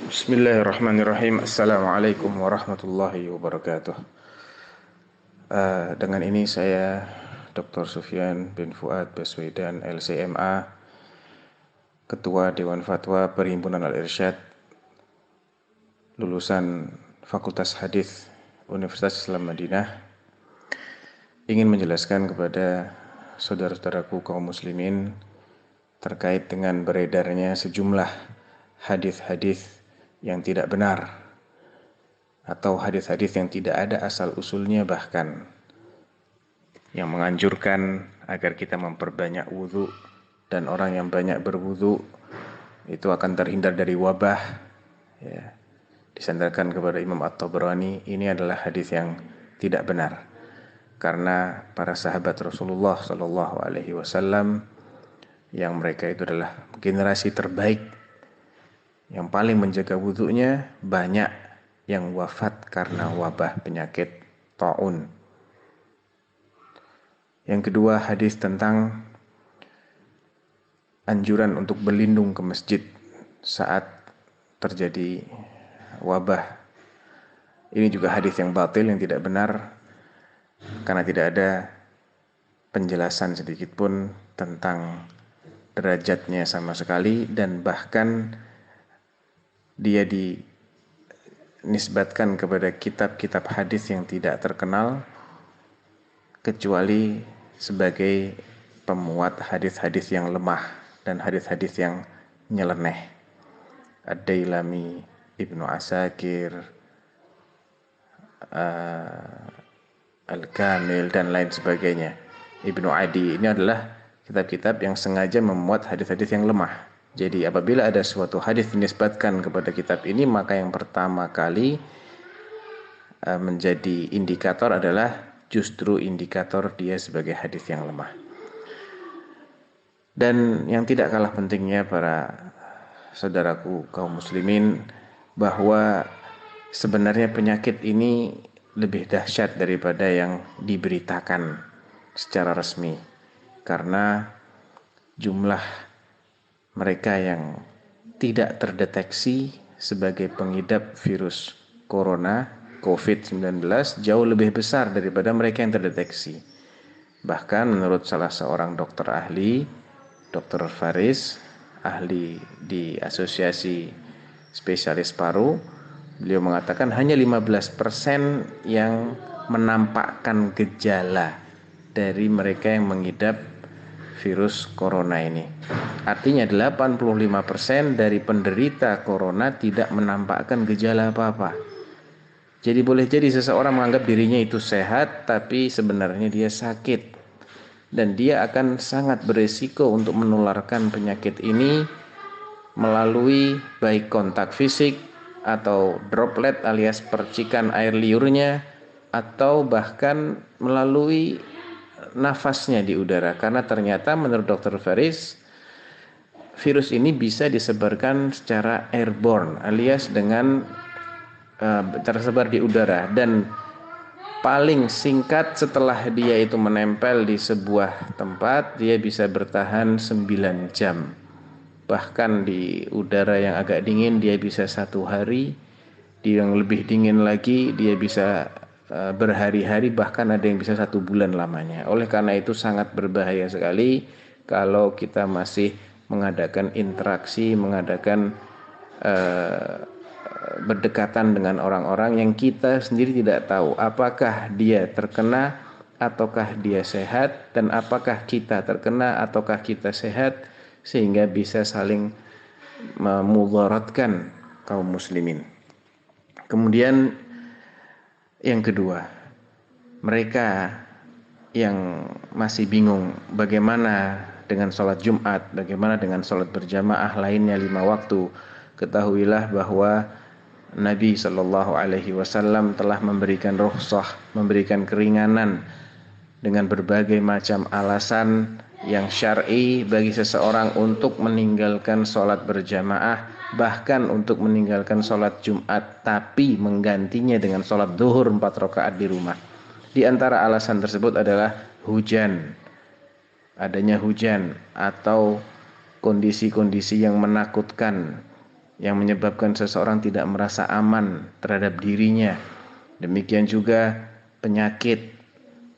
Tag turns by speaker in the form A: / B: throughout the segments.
A: Bismillahirrahmanirrahim. Assalamualaikum warahmatullahi wabarakatuh. Dengan ini saya Dr. Sufyan bin Fuad Baswedan LCMA, Ketua Dewan Fatwa Perhimpunan Al-Irsyad, lulusan Fakultas Hadis Universitas Islam Madinah, ingin menjelaskan kepada saudara-saudaraku kaum muslimin terkait dengan beredarnya sejumlah hadis-hadis yang tidak benar atau hadis-hadis yang tidak ada asal-usulnya, bahkan yang menganjurkan agar kita memperbanyak wudhu, dan orang yang banyak berwudhu itu akan terhindar dari wabah, ya. Disandarkan kepada Imam At-Tabrani. Ini adalah hadis yang tidak benar, karena para sahabat Rasulullah Shallallahu Alaihi Wasallam yang mereka itu adalah generasi terbaik, yang paling menjaga wudhunya, banyak yang wafat karena wabah penyakit taun. Yang kedua, hadis tentang anjuran untuk berlindung ke masjid saat terjadi wabah. Ini juga hadis yang batil, yang tidak benar, karena tidak ada penjelasan sedikit pun tentang derajatnya sama sekali, dan bahkan dia dinisbatkan kepada kitab-kitab hadis yang tidak terkenal, kecuali sebagai pemuat hadis-hadis yang lemah dan hadis-hadis yang nyeleneh. Ad-Dailami, Ibnu Asakir, Al-Kamil, dan lain sebagainya, Ibnu Adi. Ini adalah kitab-kitab yang sengaja memuat hadis-hadis yang lemah. Jadi apabila ada suatu hadis dinisbatkan kepada kitab ini, maka yang pertama kali menjadi indikator adalah justru indikator dia sebagai hadis yang lemah. Dan yang tidak kalah pentingnya para saudaraku kaum muslimin, bahwa sebenarnya penyakit ini lebih dahsyat daripada yang diberitakan secara resmi, karena jumlah mereka yang tidak terdeteksi sebagai pengidap virus corona COVID-19 jauh lebih besar daripada mereka yang terdeteksi. Bahkan menurut salah seorang dokter ahli, Dr. Faris, ahli di Asosiasi Spesialis Paru, beliau mengatakan hanya 15% yang menampakkan gejala dari mereka yang mengidap virus corona ini. Artinya 85% dari penderita corona tidak menampakkan gejala apa-apa. Jadi boleh jadi seseorang menganggap dirinya itu sehat, tapi sebenarnya dia sakit. Dan dia akan sangat beresiko untuk menularkan penyakit ini melalui baik kontak fisik, atau droplet alias percikan air liurnya, atau bahkan melalui nafasnya di udara. Karena ternyata menurut Dr. Faris, virus ini bisa disebarkan secara airborne alias dengan tersebar di udara, dan paling singkat setelah dia itu menempel di sebuah tempat, dia bisa bertahan 9 jam. Bahkan di udara yang agak dingin dia bisa 1 hari, di yang lebih dingin lagi dia bisa berhari-hari, bahkan ada yang bisa 1 bulan lamanya. Oleh karena itu sangat berbahaya sekali kalau kita masih mengadakan interaksi, mengadakan berdekatan dengan orang-orang yang kita sendiri tidak tahu apakah dia terkena ataukah dia sehat, dan apakah kita terkena ataukah kita sehat, sehingga bisa saling memudaratkan kaum muslimin. Kemudian yang kedua, mereka yang masih bingung bagaimana dengan sholat Jumat, bagaimana dengan sholat berjamaah lainnya 5 waktu, ketahuilah bahwa Nabi Shallallahu Alaihi Wasallam telah memberikan rukhsah, memberikan keringanan dengan berbagai macam alasan yang syar'i bagi seseorang untuk meninggalkan sholat berjamaah, bahkan untuk meninggalkan sholat Jumat, tapi menggantinya dengan sholat zuhur 4 rakaat di rumah. Di antara alasan tersebut adalah hujan, adanya hujan atau kondisi-kondisi yang menakutkan yang menyebabkan seseorang tidak merasa aman terhadap dirinya. Demikian juga penyakit.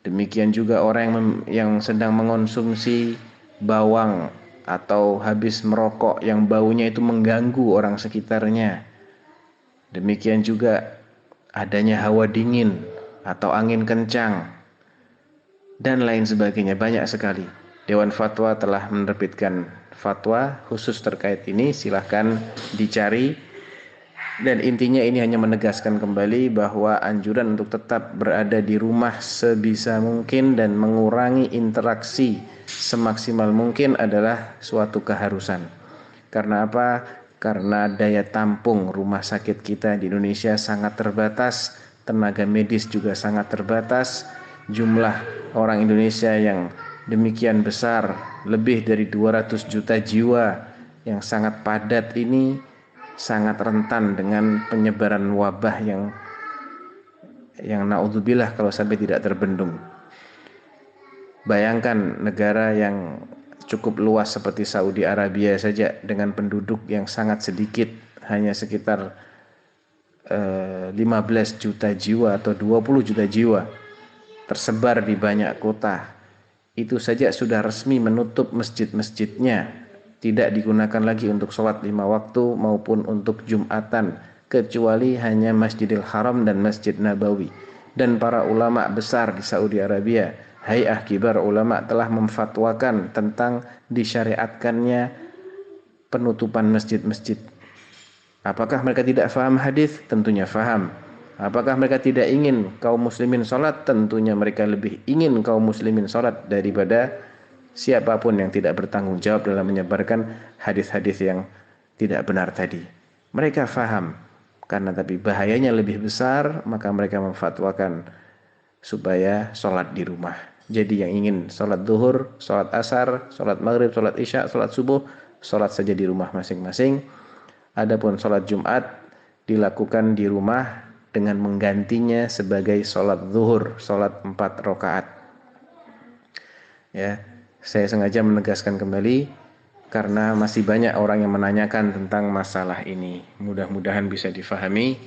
A: Demikian juga orang yang sedang mengonsumsi bawang atau habis merokok yang baunya itu mengganggu orang sekitarnya. Demikian juga adanya hawa dingin atau angin kencang dan lain sebagainya, banyak sekali. Dewan Fatwa telah menerbitkan fatwa khusus terkait ini, silahkan dicari. Dan intinya ini hanya menegaskan kembali bahwa anjuran untuk tetap berada di rumah sebisa mungkin dan mengurangi interaksi semaksimal mungkin adalah suatu keharusan. Karena apa? Karena daya tampung rumah sakit kita di Indonesia sangat terbatas, tenaga medis juga sangat terbatas, jumlah orang Indonesia yang demikian besar, lebih dari 200 juta jiwa yang sangat padat ini sangat rentan dengan penyebaran wabah yang naudzubillah kalau sampai tidak terbendung. Bayangkan negara yang cukup luas seperti Saudi Arabia saja dengan penduduk yang sangat sedikit, hanya sekitar 15 juta jiwa atau 20 juta jiwa, tersebar di banyak kota. Itu saja sudah resmi menutup masjid-masjidnya, tidak digunakan lagi untuk sholat 5 waktu maupun untuk Jumatan, kecuali hanya Masjidil Haram dan Masjid Nabawi. Dan para ulama besar di Saudi Arabia, Hay'ah Kibar Ulama, telah memfatwakan tentang disyariatkannya penutupan masjid-masjid. Apakah mereka tidak faham hadis? Tentunya faham. Apakah mereka tidak ingin kaum muslimin sholat? Tentunya mereka lebih ingin kaum muslimin sholat daripada siapapun yang tidak bertanggung jawab dalam menyebarkan hadis-hadis yang tidak benar tadi. Mereka faham, karena tapi bahayanya lebih besar, maka mereka memfatwakan supaya sholat di rumah. Jadi yang ingin sholat zuhur, sholat asar, sholat maghrib, sholat isya, sholat subuh, sholat saja di rumah masing-masing. Adapun sholat Jumat dilakukan di rumah dengan menggantinya sebagai sholat zuhur, sholat 4 rakaat. Ya, saya sengaja menegaskan kembali karena masih banyak orang yang menanyakan tentang masalah ini. Mudah-mudahan bisa difahami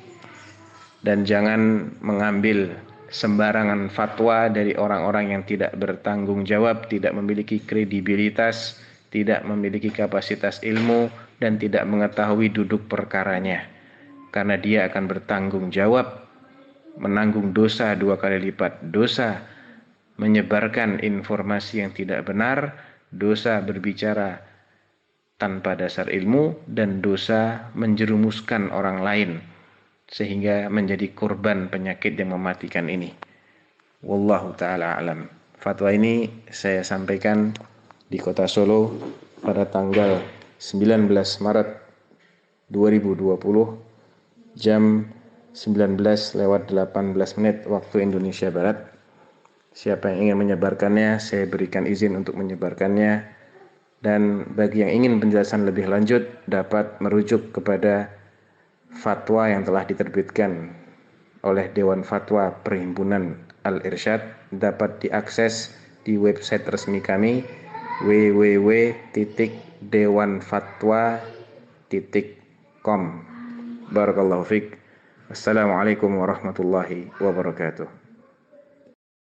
A: dan jangan mengambil sembarangan fatwa dari orang-orang yang tidak bertanggung jawab, tidak memiliki kredibilitas, tidak memiliki kapasitas ilmu, dan tidak mengetahui duduk perkaranya. Karena dia akan bertanggung jawab, menanggung dosa 2 kali lipat. Dosa menyebarkan informasi yang tidak benar, dosa berbicara tanpa dasar ilmu, dan dosa menjerumuskan orang lain sehingga menjadi korban penyakit yang mematikan ini. Wallahu ta'ala alam. Fatwa ini saya sampaikan di kota Solo pada tanggal 19 Maret 2020 jam 19:18 waktu Indonesia Barat. Siapa yang ingin menyebarkannya, saya berikan izin untuk menyebarkannya. Dan bagi yang ingin penjelasan lebih lanjut, dapat merujuk kepada fatwa yang telah diterbitkan oleh Dewan Fatwa Perhimpunan Al-Irsyad, dapat diakses di website resmi kami www.dewanfatwa.com. Barakallahu fiik. Assalamualaikum warahmatullahi wabarakatuh.